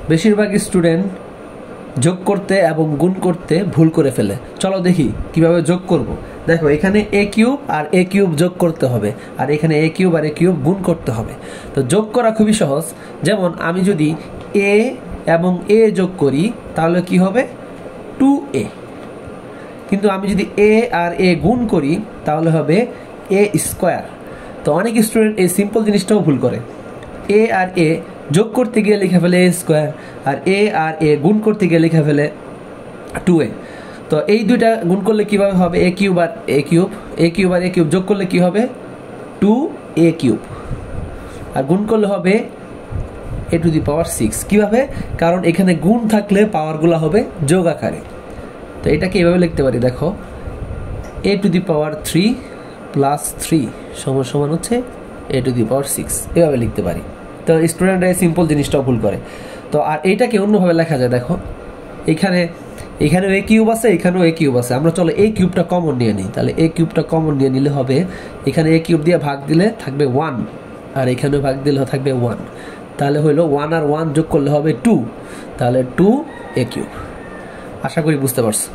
বেশিরভাগ স্টুডেন্ট যোগ করতে এবং গুণ করতে ভুল করে ফেলে। চলো দেখি কিভাবে যোগ করব। দেখো এখানে এ কিউব আর এ কিউব যোগ করতে হবে, আর এখানে এ কিউব আর এ কিউব গুণ করতে হবে। তো যোগ করা খুবই সহজ। যেমন আমি যদি এ এবং এ যোগ করি তাহলে কি হবে 2a, কিন্তু আমি যদি এ আর এ গুণ করি তাহলে হবে এ স্কোয়ার। তো অনেক স্টুডেন্ট এই সিম্পল জিনিসটাও ভুল করে, এ আর এ যোগ করতে গিয়ে লিখে ফেলে এ স্কোয়ার, আর এ গুণ করতে গিয়ে লিখে ফেলে 2a। তো এই দুইটা গুণ করলে কিভাবে হবে এ কিউব আর এ কিউব, এ কিউব আর এ কিউব যোগ করলে কি হবে 2a কিউব, আর গুণ করলে হবে a টু দি পাওয়ার 6। কিভাবে? কারণ এখানে গুণ থাকলে পাওয়ারগুলো হবে যোগ আকারে। তো এটাকে এভাবে লিখতে পারি, দেখো a to the power 3 plus 3 সমান সমান হচ্ছে a টু দি পাওয়ার 6, এভাবে লিখতে পারি। তো স্টুডেন্টরা এই সিম্পল জিনিসটাও ভুল করে। তো আর এইটাকে অন্যভাবে লেখা যায়, দেখো এখানেও এ কিউব আছে, এখানেও এ কিউব আছে। আমরা চলো এ কিউবটা কমন নিয়ে নিই। তাহলে এ কিউবটা কমন নিয়ে নিলে হবে এখানে এ কিউব দিয়ে ভাগ দিলে থাকবে 1, আর এখানেও ভাগ দিলে থাকবে 1। তাহলে হইলো 1 আর 1 যোগ করলে হবে 2, তাহলে 2a কিউব। আশা করি বুঝতে পারছো।